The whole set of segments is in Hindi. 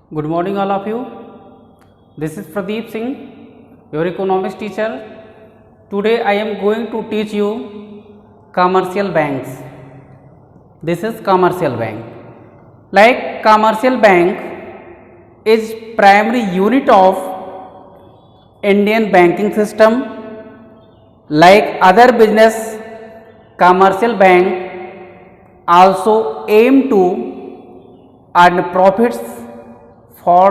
Good morning, all of you. This is Pradeep Singh, your economics teacher. Today I am going to teach you commercial banks. This is commercial bank. Like commercial bank is primary unit of Indian banking system. Like other business, commercial bank also aim to earn profits for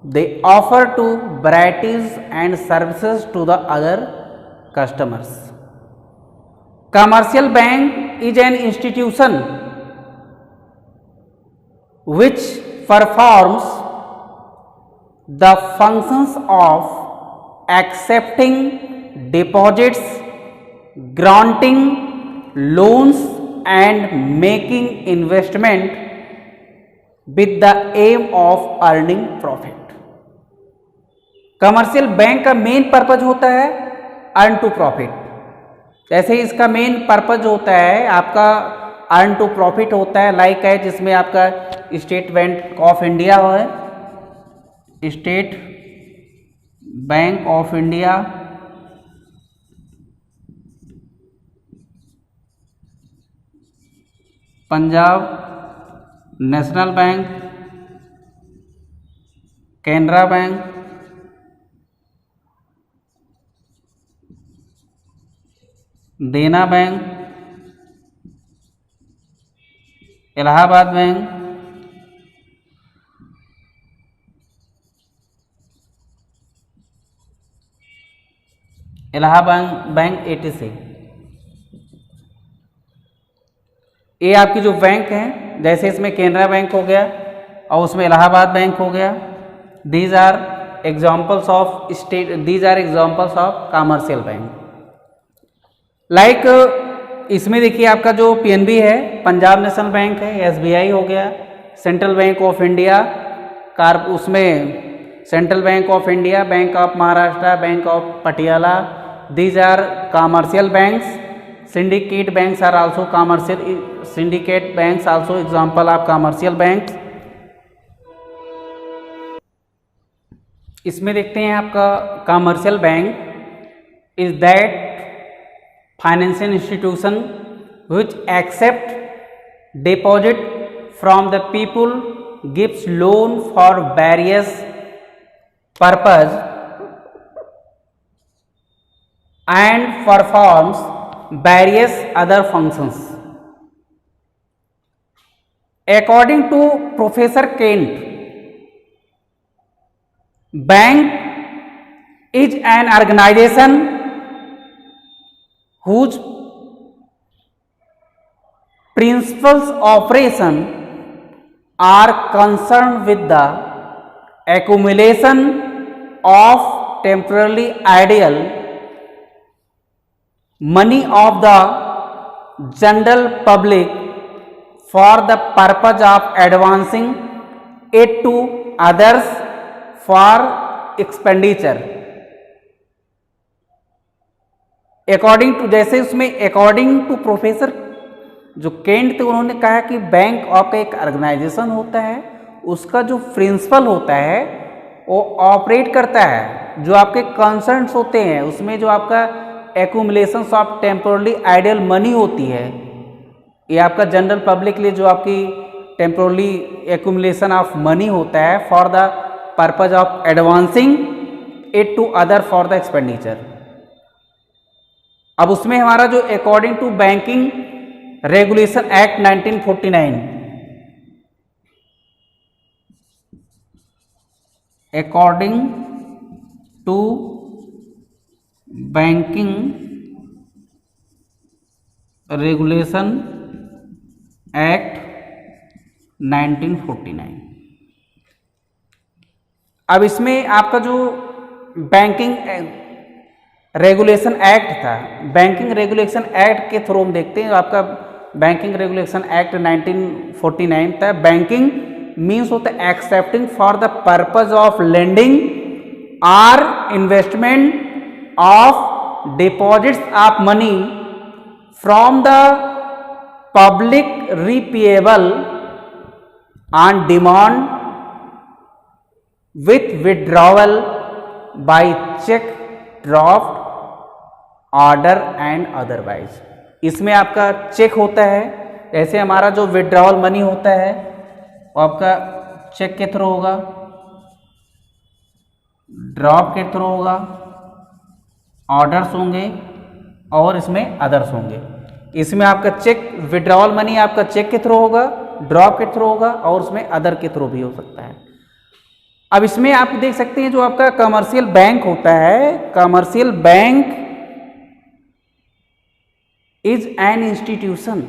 they offer to varieties and services to the other customers. Commercial bank is an institution which performs the functions of accepting deposits, granting loans and making investment with the aim of earning profit. Commercial bank का मेन पर्पज होता है अर्न टू प्रॉफिट। जैसे इसका मेन पर्पज होता है आपका अर्न टू प्रॉफिट होता है, लाइक है जिसमें आपका स्टेट बैंक ऑफ इंडिया है, State Bank of India, Punjab national Bank, Canara Bank, Dena Bank, Allahabad Bank, Allahabad Bank 86। ये आपकी जो बैंक हैं, जैसे इसमें कैनरा बैंक हो गया और उसमें इलाहाबाद बैंक हो गया, these are examples of state, these are examples of commercial bank. Like इसमें देखिए आपका जो पीएनबी है पंजाब नेशनल बैंक है, एसबीआई हो गया, सेंट्रल बैंक ऑफ इंडिया, उसमें central bank of India, bank of Maharashtra, bank of Patiala, these are commercial banks. syndicate banks are also commercial, syndicate banks also example of commercial banks। इसमें देखते हैं आपका commercial bank is that financial institution which accept deposit from the people, gives loan for various purpose and performs various other functions. According to Professor Kent, bank is an organization whose principles operation are concerned with the accumulation of temporarily ideal money of the general public for the purpose of advancing it to others for expenditure। According to, जैसे उसमें अकॉर्डिंग टू प्रोफेसर जो केंट थे उन्होंने कहा कि बैंक आपका एक ऑर्गेनाइजेशन होता है, उसका जो प्रिंसिपल होता है वो ऑपरेट करता है, जो आपके कंसर्न्स होते हैं उसमें जो आपका accumulation of temporarily ideal money होती है, ये आपका जनरल पब्लिक के लिए जो आपकी टेम्पोरली एक्यूमुलेशन ऑफ मनी होता है for the purpose of advancing it to other for the expenditure. अब उसमें हमारा जो according to banking regulation act 1949, according to banking regulation act 1949। अब इसमें आपका जो बैंकिंग रेगुलेशन एक्ट था, बैंकिंग रेगुलेशन एक्ट के थ्रू हम देखते हैं आपका बैंकिंग रेगुलेशन एक्ट 1949 था। बैंकिंग मीन्स होता है accepting for the purpose of lending or investment of deposits of money from the public repayable on demand with withdrawal by cheque, draft, order and otherwise. इसमें आपका चेक होता है, जैसे हमारा जो विड्रॉवल मनी होता है वो आपका चेक के थ्रू होगा, ड्राफ्ट के थ्रू होगा, ऑर्डर्स होंगे और इसमें अदर्स होंगे। इसमें आपका चेक विड्रॉवल मनी आपका चेक के थ्रू होगा, ड्रॉप के थ्रू होगा और उसमें अदर के थ्रू भी हो सकता है। अब इसमें आप देख सकते हैं जो आपका कमर्शियल बैंक होता है, commercial bank is an institution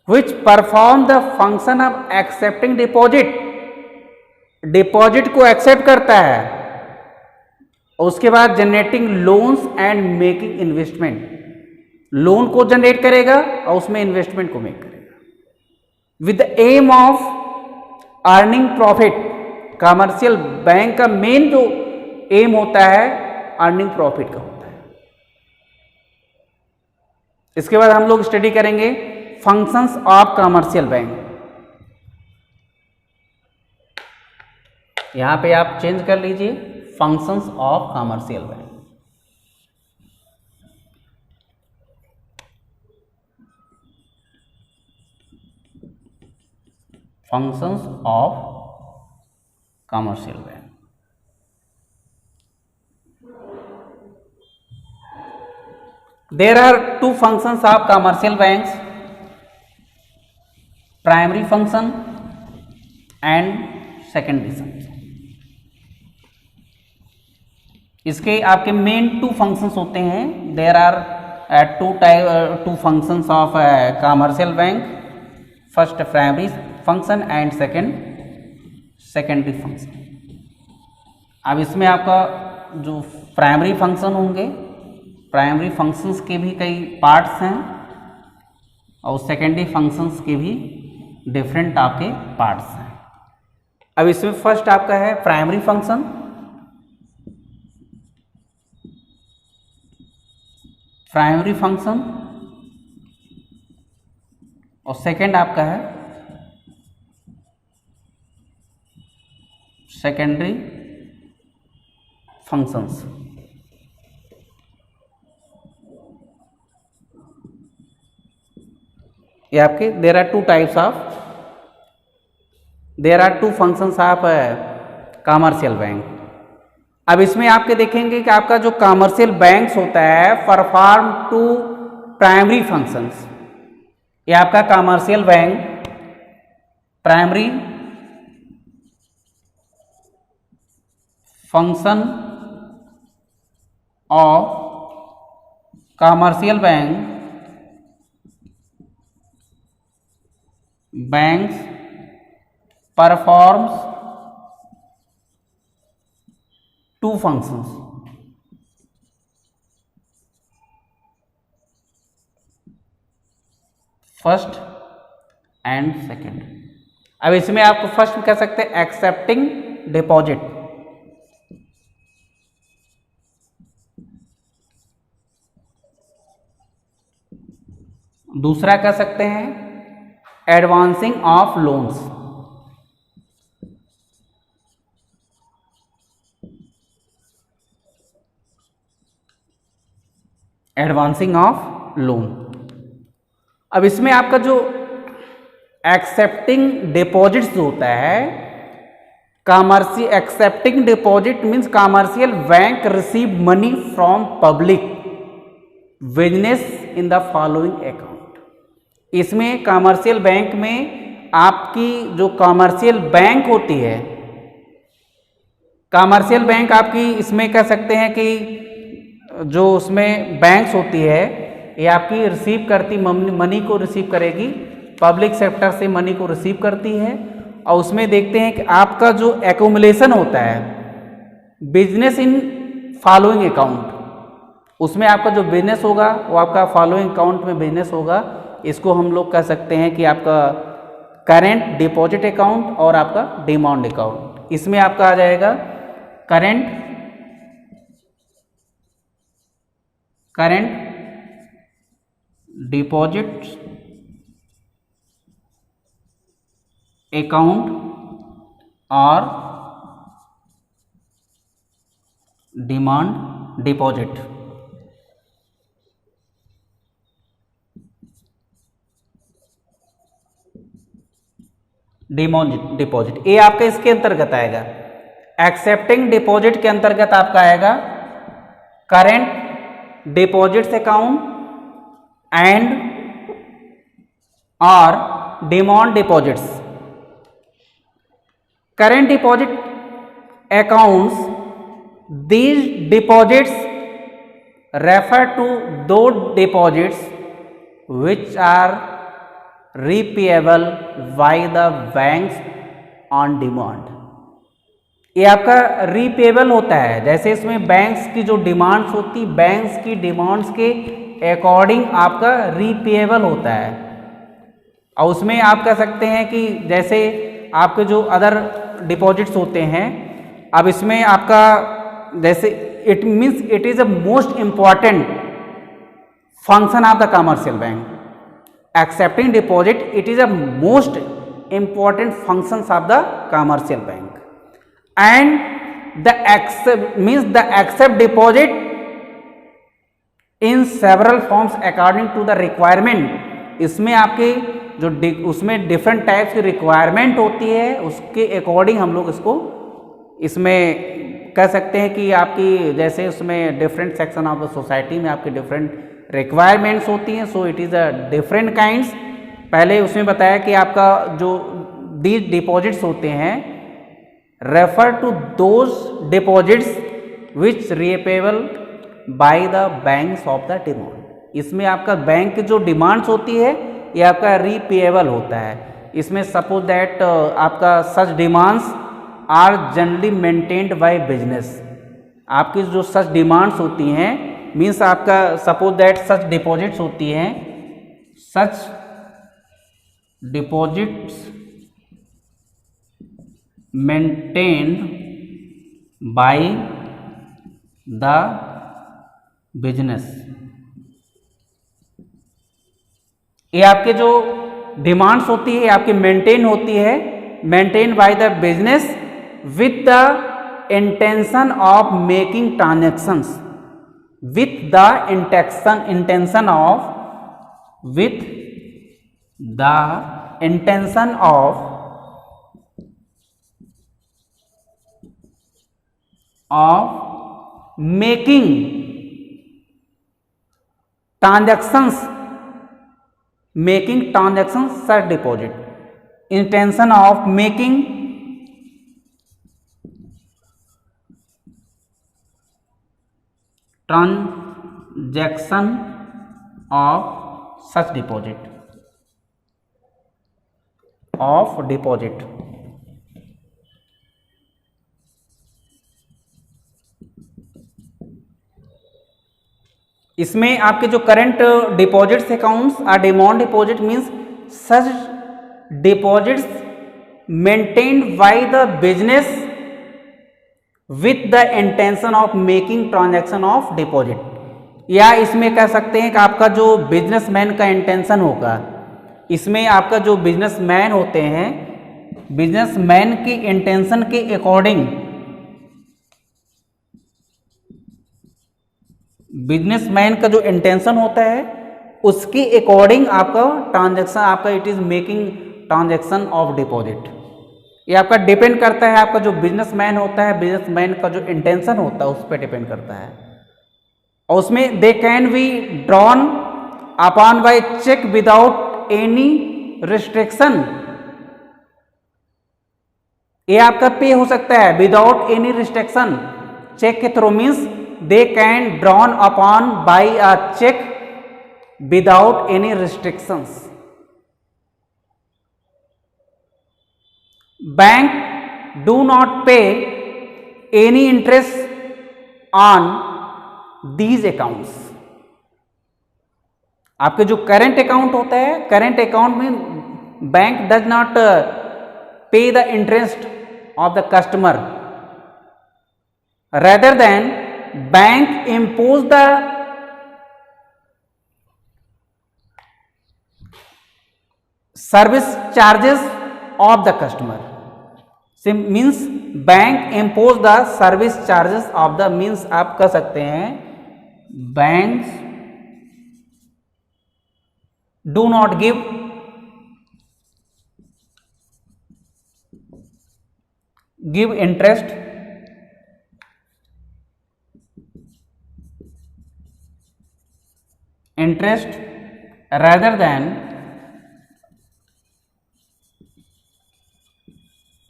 which perform the function of accepting deposit, deposit को एक्सेप्ट करता है, उसके बाद generating loans and making investment, loan को जनरेट करेगा और उसमें इन्वेस्टमेंट को मेक करेगा with the aim of earning profit. Commercial bank का मेन जो एम होता है अर्निंग प्रॉफिट का होता है। इसके बाद हम लोग स्टडी करेंगे फंक्शंस ऑफ कमर्शियल बैंक। यहां पे आप चेंज कर लीजिए functions of commercial bank. Functions of commercial bank. There are two functions of commercial banks, primary function and secondary function। इसके आपके मेन टू फंक्शंस होते हैं। There are two functions of commercial bank, first primary function and secondary function. अब इसमें आपका जो प्राइमरी फंक्शन होंगे, प्राइमरी फंक्शंस के भी कई पार्ट्स हैं और सेकेंडरी फंक्शंस के भी डिफरेंट आपके पार्ट्स हैं। अब इसमें फर्स्ट आपका है प्राइमरी फंक्शन। प्राइमरी फंक्शन और सेकेंड आपका है सेकेंडरी फंक्शंस। ये आपके there are two functions of commercial bank. अब इसमें आपके देखेंगे कि आपका जो कमर्शियल बैंक्स होता है परफॉर्म टू प्राइमरी फंक्शंस। ये आपका commercial bank primary function of commercial banks performs two functions. First and second. अब इसमें आपको फर्स्ट कह सकते हैं एक्सेप्टिंग डिपॉजिट, दूसरा कह सकते हैं advancing of loans, advancing of loan. अब इसमें आपका जो एक्सेप्टिंग डिपॉजिट्स जो होता है, commercial accepting deposit means commercial bank receive money from public business in the following account. इसमें कमर्शियल बैंक में आपकी जो कमर्शियल बैंक होती है, कमर्शियल बैंक आपकी इसमें कह सकते हैं कि जो उसमें बैंक्स होती है ये आपकी रिसीव करती मनी को रिसीव करेगी, पब्लिक सेक्टर से मनी को रिसीव करती है और उसमें देखते हैं कि आपका जो एक्यूमुलेशन होता है बिजनेस इन फॉलोइंग अकाउंट, उसमें आपका जो बिजनेस होगा वो आपका फॉलोइंग अकाउंट में बिजनेस होगा। इसको हम लोग कह सकते हैं कि आपका करेंट डिपॉजिट अकाउंट और आपका डिमांड अकाउंट। इसमें आपका आ जाएगा करेंट डिपॉजिट अकाउंट और डिमांड डिपॉजिट। डिमांड डिपॉजिट ये आपका इसके अंतर्गत आएगा। एक्सेप्टिंग डिपॉजिट के अंतर्गत आपका आएगा करेंट डिपॉजिट्स अकाउंट एंड और demand deposits. Current deposit accounts, these deposits refer to those deposits which are repayable by the banks on demand। ये आपका रीपेबल होता है, जैसे इसमें बैंक्स की जो डिमांड्स होती, बैंक्स की डिमांड्स के अकॉर्डिंग आपका रीपेबल होता है। और उसमें आप कह सकते हैं कि जैसे आपके जो अदर डिपॉजिट्स होते हैं, अब इसमें आपका जैसे it means it is a most important function of the commercial bank. Accepting deposit it is a most important functions of the commercial bank and the accept means the accept deposit in several forms according to the requirement. इसमें आपके जो उसमें डिफरेंट टाइप्स की रिक्वायरमेंट होती है, उसके अकॉर्डिंग हम लोग इसको इसमें कह सकते हैं कि आपकी जैसे उसमें different section of the society में आपकी डिफरेंट रिक्वायरमेंट्स होती हैं, so it is a different kinds. पहले उसमें बताया कि आपका जो दीज डिपॉजिट्स होते हैं refer to those deposits which repayable by the banks of the demand. इसमें आपका बैंक की जो डिमांड्स होती है ये आपका रीपेबल होता है। इसमें सपोज दैट आपका such demands are generally maintained by business. आपकी जो सच डिमांड्स होती हैं मीन्स आपका सपोज दैट सच डिपॉजिट्स होती हैं, such deposits maintained by the business. ये आपके जो डिमांड्स होती है आपकी मेंटेन होती है, maintain by the business with the intention of making transactions, with the intention of making transactions such deposit, intention of making transaction of such deposit of deposit। इसमें आपके जो current deposits accounts or demand deposit means such deposits maintained by the business with the intention of making transaction of deposit. या इसमें कह सकते हैं कि आपका जो बिजनेसमैन का इंटेंशन होगा, इसमें आपका जो बिजनेसमैन होते हैं बिजनेसमैन की इंटेंशन के अकॉर्डिंग, बिजनेसमैन का जो इंटेंशन होता है उसके अकॉर्डिंग आपका ट्रांजैक्शन आपका it is making transaction of deposit. ये आपका डिपेंड करता है, आपका जो बिजनेसमैन होता है बिजनेसमैन का जो इंटेंशन होता है उस पर डिपेंड करता है। और उसमें they can be drawn upon by cheque without any restriction. ये आपका पे हो सकता है विदाउट एनी रिस्ट्रिक्शन, चेक के through means they can drawn upon by a cheque without any restrictions. Bank do not pay any interest on these accounts. आपके जो करेंट अकाउंट होता है, करेंट अकाउंट में bank does not pay the interest of the customer, rather than bank impose the service charges of the customer. Means bank impose the service charges of the means आप कह सकते हैं bank do not give interest rather than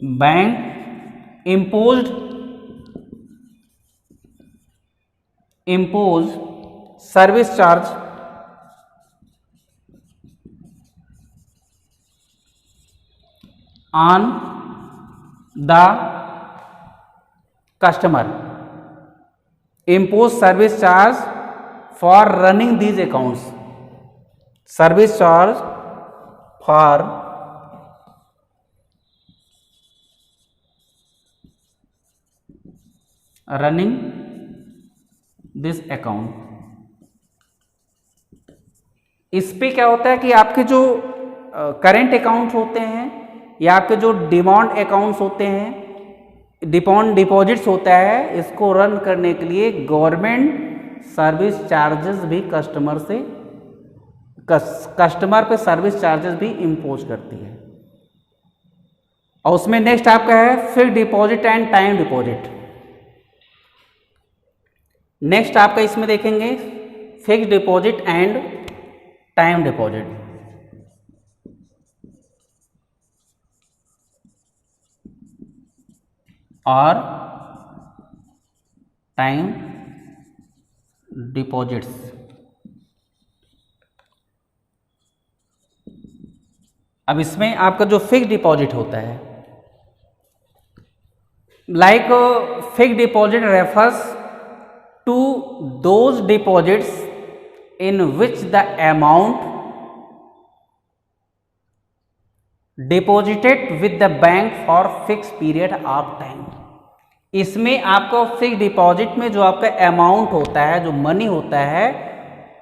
bank impose service charge on the customer. Impose service charge for running these accounts. Service charge for running this account. इस पे क्या होता है कि आपके जो करेंट अकाउंट होते हैं या आपके जो डिमांड अकाउंट्स होते हैं, डिमांड डिपॉजिट्स होता है, इसको रन करने के लिए गवर्नमेंट सर्विस चार्जेस भी कस्टमर पे सर्विस चार्जेस भी इम्पोज करती है। और उसमें नेक्स्ट आपका है fixed deposit and time deposit. Next आपका इसमें देखेंगे fixed deposit and time deposit. और टाइम डिपॉजिट्स। अब इसमें आपका जो फिक्स्ड डिपॉजिट होता है, like fixed deposit refers to those deposits in which the amount deposited with the bank for fix period of time. इसमें आपको फिक्स डिपॉजिट में जो आपका अमाउंट होता है, जो मनी होता है,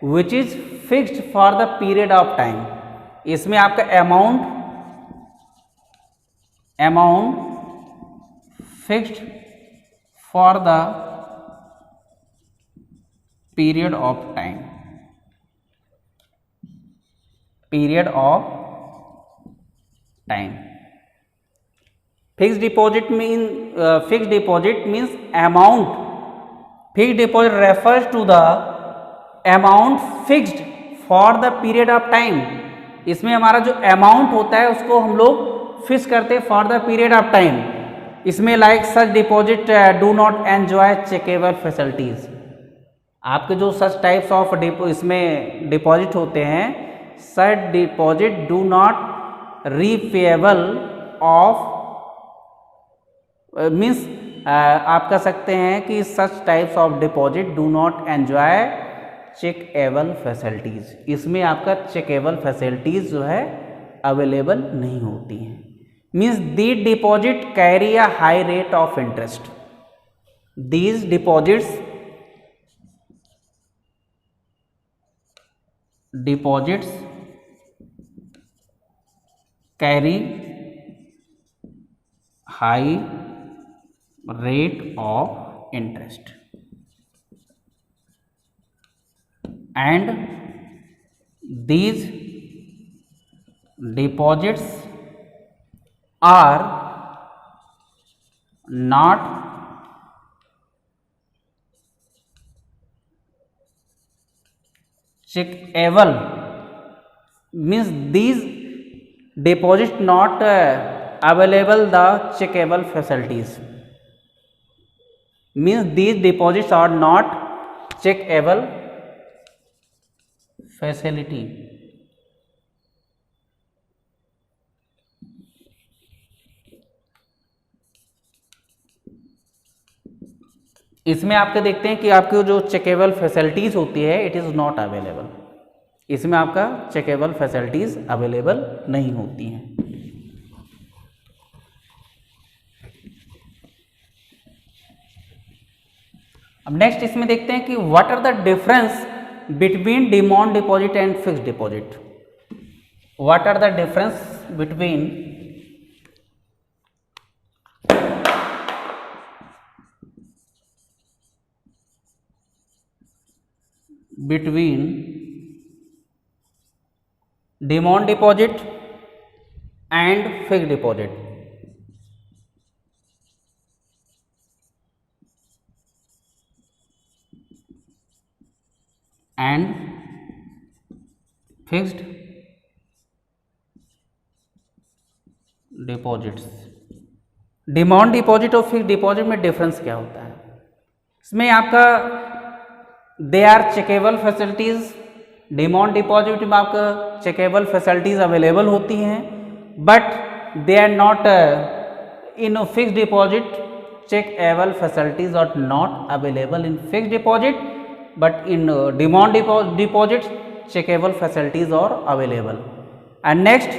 which is fixed for the period of time. इसमें आपका amount fixed for the period of time, period of time. Fixed deposit means amount, fixed deposit refers to the amount fixed for the period of time. इसमें हमारा जो अमाउंट होता है उसको हम लोग फिक्स करते हैं for the period of time. इसमें like such deposit do not enjoy chequeable facilities. आपके जो सच टाइप्स ऑफ इसमें डिपॉजिट होते हैं, such deposit do not repayable of means आप कह सकते हैं कि such types of deposit do not enjoy chequeable facilities. इसमें आपका चेकएबल फैसिलिटीज जो है अवेलेबल नहीं होती हैं। Means the deposit carry a high rate of interest. These deposits carry high rate of interest and these deposits are not checkable, means these deposits not available the checkable facilities, means these deposits are not checkable facility। इसमें आपके देखते हैं कि आपकी जो चेकेबल फैसिलिटीज होती है इट इज नॉट अवेलेबल। इसमें आपका चेकेबल फैसिलिटीज अवेलेबल नहीं होती हैं। अब नेक्स्ट इसमें देखते हैं कि what are the difference between डिमांड डिपॉजिट एंड फिक्स्ड डिपॉजिट। What are the difference between between demand deposit and fixed deposit. And fixed deposits. Demand deposit और फिक्स डिपॉजिट में डिफरेंस क्या होता है? इसमें आपका they are chequeable facilities. Demand deposit में आपका चेकेबल फैसिलिटीज अवेलेबल होती हैं, but they are not in fix deposit. Chequeable facilities are not available in fix deposit, but in demand deposit chequeable facilities are available. And next,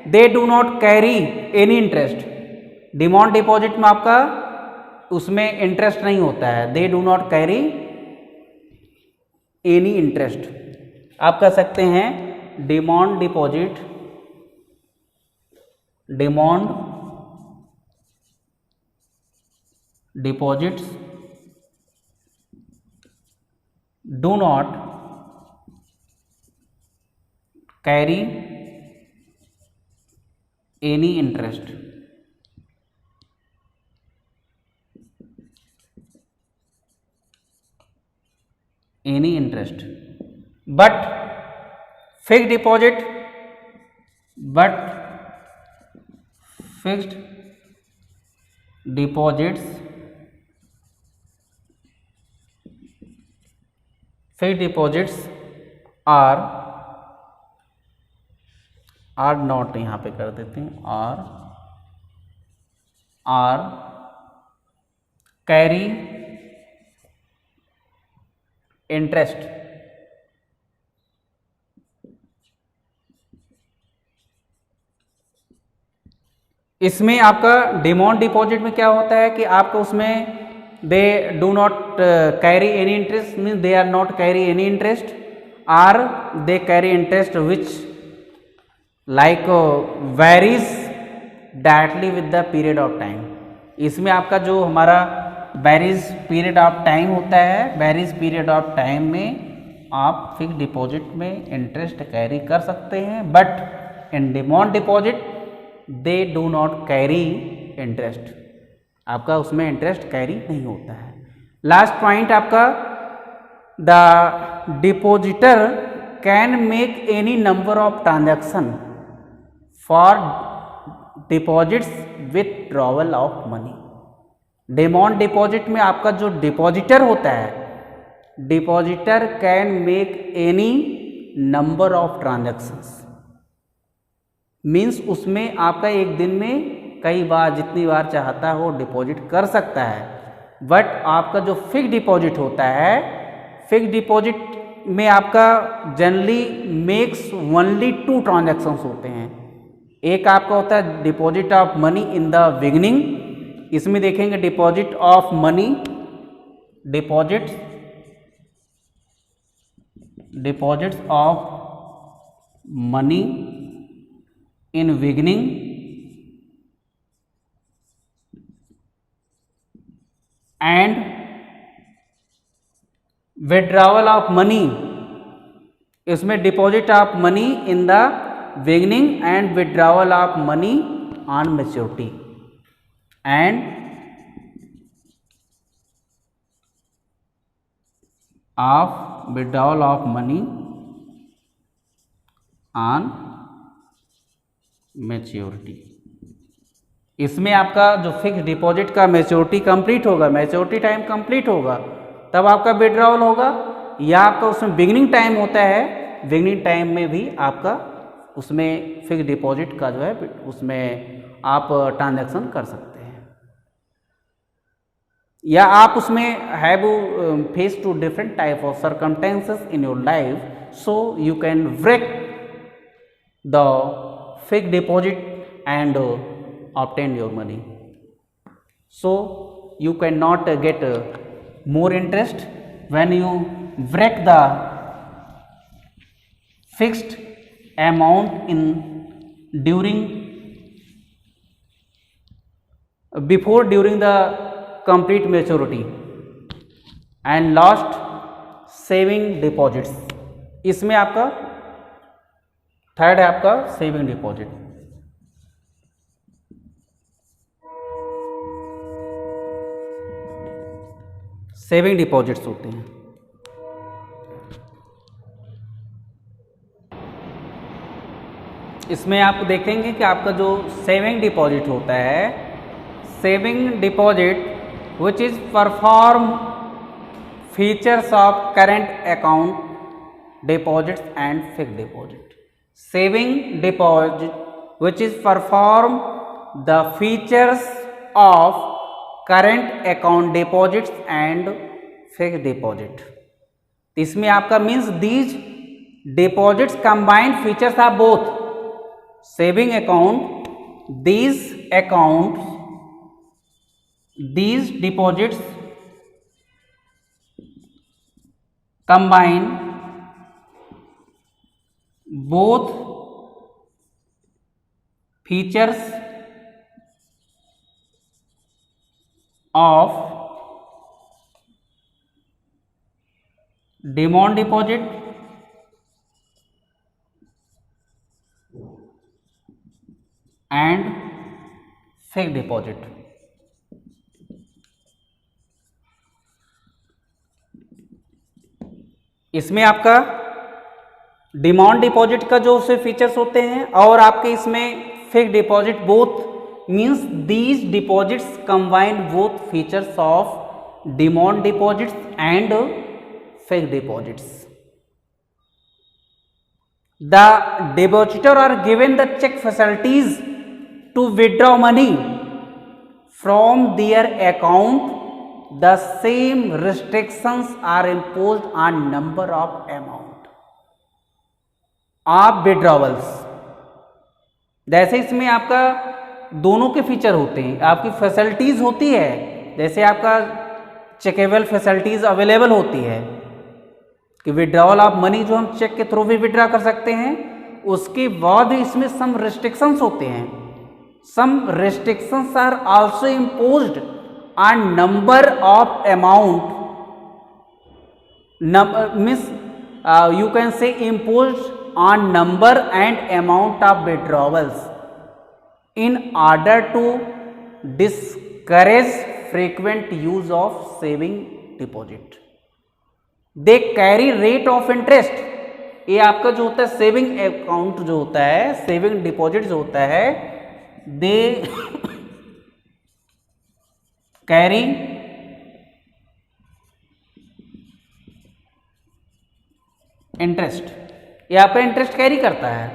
they do not carry any interest. Demand deposit में आपका उसमें इंटरेस्ट नहीं होता है. They do not carry any interest. आप कह सकते हैं demand deposit, demand deposits do not carry any interest. Any interest, but fixed deposit, but fixed deposits, fixed deposits are not, यहाँ पे कर देते हैं आर कैरी इंटरेस्ट. इसमें आपका डिमांड डिपॉजिट में क्या होता है कि आपका उसमें they do not carry any interest, means they are not carry any interest, or they carry interest which like varies directly with the period of time. इसमें आपका जो हमारा वेरीज पीरियड ऑफ टाइम होता है, वेरीज पीरियड ऑफ टाइम में आप फिक्स डिपॉजिट में इंटरेस्ट कैरी कर सकते हैं, but in demand deposit they do not carry interest. आपका उसमें इंटरेस्ट कैरी नहीं होता है. लास्ट पॉइंट आपका, the depositor can make any number of transaction for deposits withdrawal of money. Demand deposit में आपका जो डिपॉजिटर होता है, depositor can make any number of transactions, means उसमें आपका एक दिन में कई बार जितनी बार चाहता है वो डिपॉजिट कर सकता है. बट आपका जो फिक्स डिपॉजिट होता है, फिक्स डिपॉजिट में आपका जनरली मेक्स ओनली 2 ट्रांजैक्शंस होते हैं. एक आपका होता है deposit of money in the beginning. इसमें देखेंगे deposit of money, deposits of money in beginning and withdrawal of money. इसमें deposit of money in the beginning and withdrawal of money on maturity, and of withdrawal of money on maturity. इसमें आपका जो फिक्स डिपॉजिट का मैच्योरिटी कंप्लीट होगा, मैच्योरिटी टाइम कंप्लीट होगा, तब आपका विड्रॉवल होगा, या आपका उसमें बिगिनिंग टाइम होता है, बिगिनिंग टाइम में भी आपका उसमें फिक्स डिपॉजिट का जो है उसमें आप ट्रांजैक्शन कर सकते हैं. या आप उसमें have face to different type of circumstances in your life, so you can break the fix deposit and obtain your money. So you cannot get more interest when you break the fixed amount in during during the complete maturity, and last saving deposits, इसमें आपका थर्ड है आपका सेविंग डिपॉजिट। सेविंग डिपॉजिट्स होते हैं। इसमें आप देखेंगे कि आपका जो सेविंग डिपॉजिट होता है, saving deposit which is perform features of current account deposits and fixed deposit. Saving deposit which is perform the features of current account deposits and fixed deposit. इसमें आपका means these deposits combined features are both saving account, these deposits combine both features of demand deposit and fixed deposit। इसमें आपका डिमांड डिपॉजिट का जो उससे फीचर्स होते हैं और आपके इसमें fixed deposit, both means these deposits combine both features of demand deposits and fixed deposits. The depositor are given the check facilities to withdraw money from their account. The same restrictions are imposed on number of amount of withdrawals। जैसे इसमें आपका दोनों के फीचर होते हैं, आपकी फैसिलिटीज होती है, जैसे आपका चेकेबल फैसिलिटीज अवेलेबल होती है कि विड्रॉवल ऑफ मनी जो हम चेक के थ्रू भी विड्रॉ कर सकते हैं, उसके बाद इसमें सम रिस्ट्रिक्शंस होते हैं। Some restrictions are also imposed on number of amount, means you can say imposed on number and amount of withdrawals in order to discourage frequent use of saving deposit. They carry rate of interest. ये आपका जो होता है सेविंग अकाउंट जो होता है, सेविंग डिपॉजिट जो होता है, दे कैरी इंटरेस्ट, ये आपका इंटरेस्ट कैरी करता है।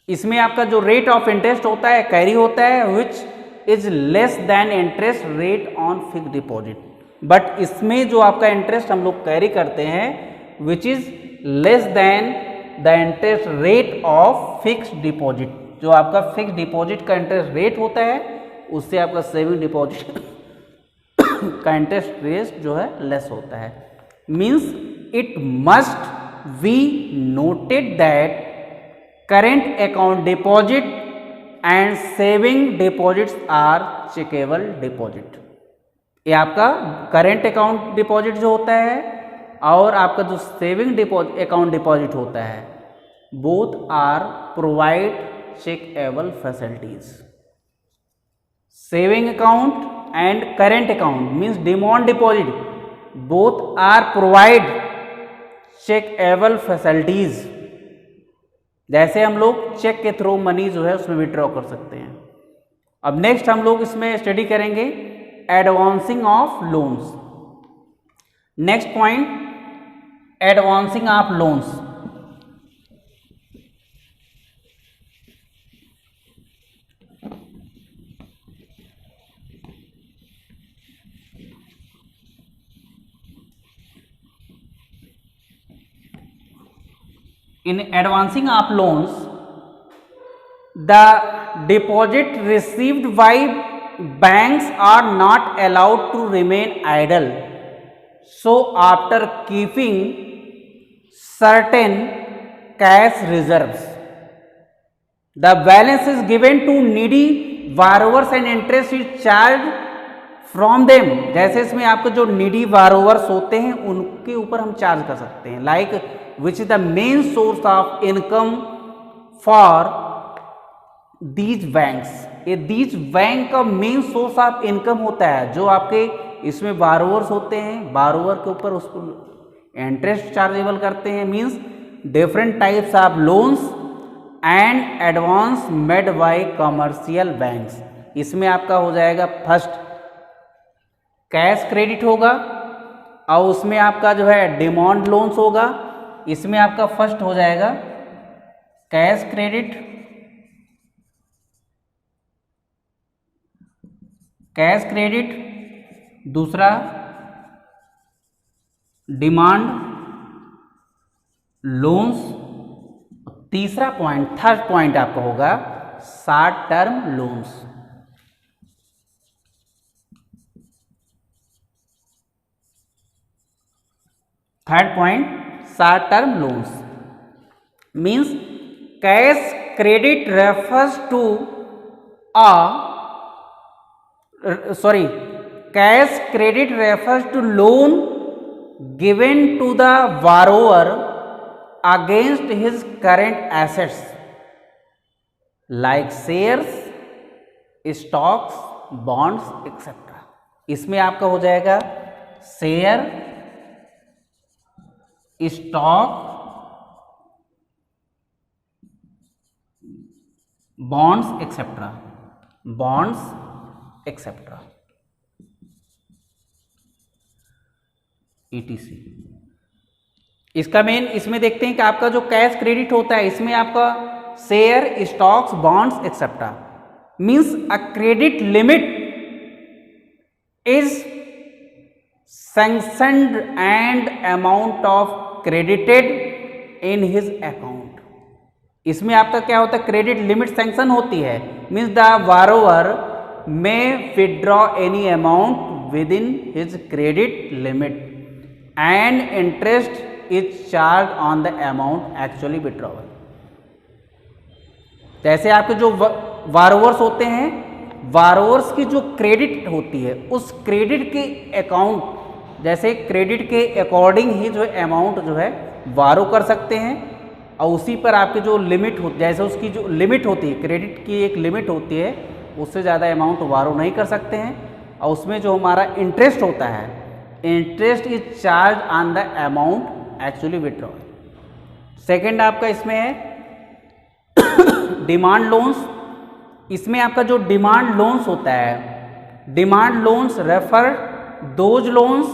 इसमें आपका जो रेट ऑफ इंटरेस्ट होता है कैरी होता है, which is less than interest rate on fixed deposit. But इसमें जो आपका इंटरेस्ट हम लोग कैरी करते हैं which is less than the interest rate of fixed deposit. जो आपका फिक्स्ड डिपॉजिट का इंटरेस्ट रेट होता है उससे आपका सेविंग डिपॉजिट का इंटरेस्ट रेट जो है लेस होता है। Means it must be noted that current account deposit and saving deposits are checkable deposit. ये आपका करेंट अकाउंट डिपॉजिट जो होता है और आपका जो सेविंग अकाउंट डिपॉजिट होता है, both are provide checkable facilities. Saving account and current account means demand deposit, both are provide checkable facilities. जैसे हम लोग चेक के थ्रू मनी जो है उसमें विड्रॉ कर सकते हैं। अब नेक्स्ट हम लोग इसमें स्टडी करेंगे advancing of loans. Next point, advancing of loans. In advancing of loans, the deposit received by banks are not allowed to remain idle. So after keeping certain cash reserves, the balance is given to needy borrowers and interest is charged from them, जैसे इसमें आपको जो नीडी बारोवर्स होते हैं उनके ऊपर हम चार्ज कर सकते हैं। Like which is the main source of income for these banks, ये दीज बैंक का मेन सोर्स ऑफ इनकम होता है। जो आपके इसमें बारोवर्स होते हैं, बारोवर के ऊपर उसको इंटरेस्ट चार्जेबल करते हैं। Means different types of loans and advance made by commercial banks. इसमें आपका हो जाएगा फर्स्ट कैश क्रेडिट होगा, और उसमें आपका जो है डिमांड लोन्स होगा। इसमें आपका फर्स्ट हो जाएगा कैश क्रेडिट, कैश क्रेडिट, दूसरा डिमांड लोन्स, तीसरा पॉइंट, थर्ड पॉइंट आपका होगा short term loans. Third point short term loans means cash credit refers to cash credit refers to loan given to the borrower against his current assets like shares, stocks, bonds etc. इसमें आपका हो जाएगा share, stock, bonds etcetera, bonds etcetera ETC। इसका मेन इसमें देखते हैं कि आपका जो कैश क्रेडिट होता है इसमें आपका share, stocks, bonds etcetera means a credit limit is sanctioned and amount of credited in his account. इसमें आपका क्या होता है, क्रेडिट लिमिट सैंक्शन होती है। मीन्स द बारोवर में withdraw any amount with in his credit limit and interest is charge on the amount actually withdrawal. जैसे आपके जो बारोवर्स होते हैं, बारोवर्स की जो क्रेडिट होती है उस क्रेडिट के अकाउंट, जैसे क्रेडिट के अकॉर्डिंग ही जो अमाउंट जो है बारो कर सकते हैं, और उसी पर आपके जो लिमिट होती, जैसे उसकी जो लिमिट होती है, क्रेडिट की एक लिमिट होती है, उससे ज़्यादा अमाउंट बारो नहीं कर सकते हैं। और उसमें जो हमारा इंटरेस्ट होता है, interest is charge on the amount actually withdraw. Second आपका इसमें है डिमांड लोन्स। इसमें आपका जो डिमांड लोन्स होता है, demand loans refer those loans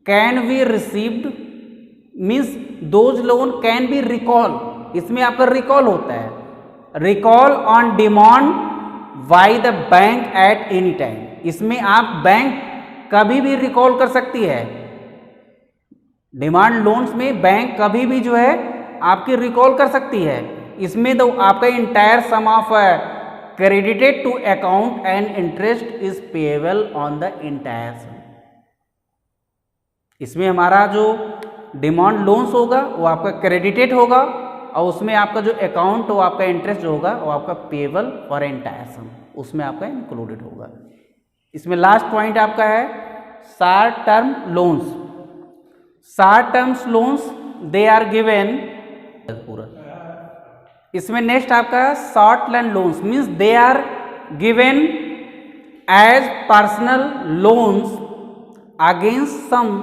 can be received means those loan can be recall. इसमें आपका रिकॉल होता है, recall on demand by the bank at any time. इसमें आप बैंक कभी भी रिकॉल कर सकती है। डिमांड लोन्स में बैंक कभी भी जो है आपकी रिकॉल कर सकती है। इसमें तो आपका entire sum of credited to account and interest is payable on the entire sum. इसमें हमारा जो डिमांड लोन्स होगा वो आपका क्रेडिटेड होगा, और उसमें आपका जो अकाउंट हो, आपका इंटरेस्ट जो होगा वो आपका पेएबल फॉर इंटायर सम, उसमें आपका इंक्लूडेड होगा। इसमें लास्ट पॉइंट आपका है short term loans. Short terms loans they are given पूरा। इसमें नेक्स्ट आपका short term loans means they are given as personal loans against some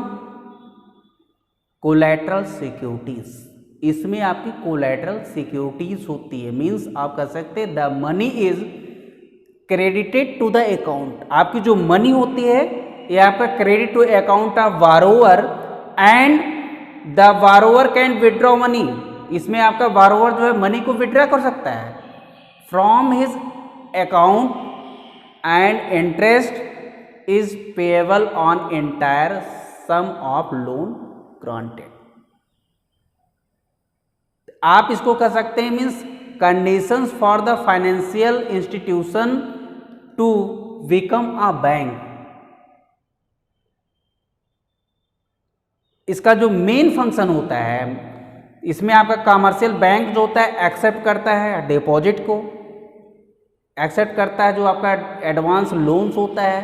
collateral securities. इसमें आपकी कोलैटरल सिक्योरिटीज होती है। मीन्स आप कह सकते हैं the money is credited to the account. आपकी जो मनी होती है ये आपका credit to account of borrower and the borrower can withdraw money. इसमें आपका बारोवर जो है मनी को विथड्रॉ कर सकता है from his account and interest is payable on entire sum of loan granted. आप इसको कह सकते हैं means conditions for the financial institution to become a bank. इसका जो मेन फंक्शन होता है, इसमें आपका कमर्शियल बैंक जो होता है एक्सेप्ट करता है डिपॉजिट को, एक्सेप्ट करता है जो आपका एडवांस लोन्स होता है,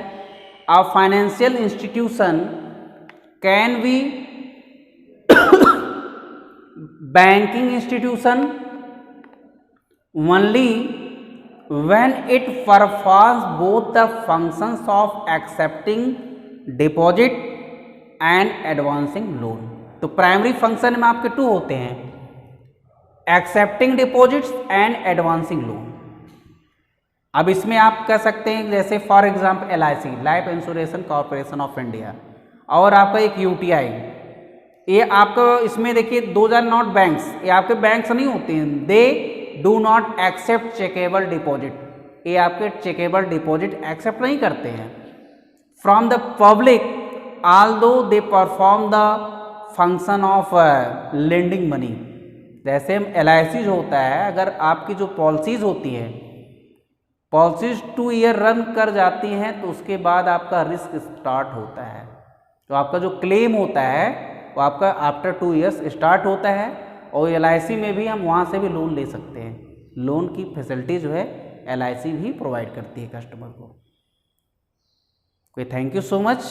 a financial institution can be banking institution only when it performs both the functions of accepting deposit and advancing loan। तो प्राइमरी फंक्शन में आपके 2 होते हैं, accepting deposits and advancing loan. अब इसमें आप कह सकते हैं जैसे for example LIC, life insurance corporation of India, और आपका एक UTI, ये आपका इसमें देखिए दोज आर नॉट बैंक्स, ये आपके बैंक्स नहीं होते हैं, they do not accept checkable deposit, ये आपके चेकेबल डिपॉजिट एक्सेप्ट नहीं करते हैं from the public although they perform the function of lending money. जैसे LIC जो होता है, अगर आपकी जो पॉलिसीज होती हैं, पॉलिसीज 2 ईयर रन कर जाती हैं तो उसके बाद आपका रिस्क स्टार्ट होता है, तो आपका जो क्लेम होता है वो आपका आफ्टर 2 ईयर्स स्टार्ट होता है। और LIC में भी हम वहाँ से भी लोन ले सकते हैं, लोन की फैसिलिटी जो है LIC भी प्रोवाइड करती है कस्टमर को। Thank you so much,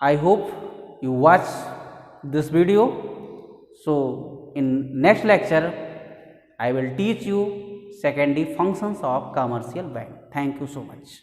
I hope you watch this video. So in next lecture I will teach you secondary functions of commercial bank. Thank you so much.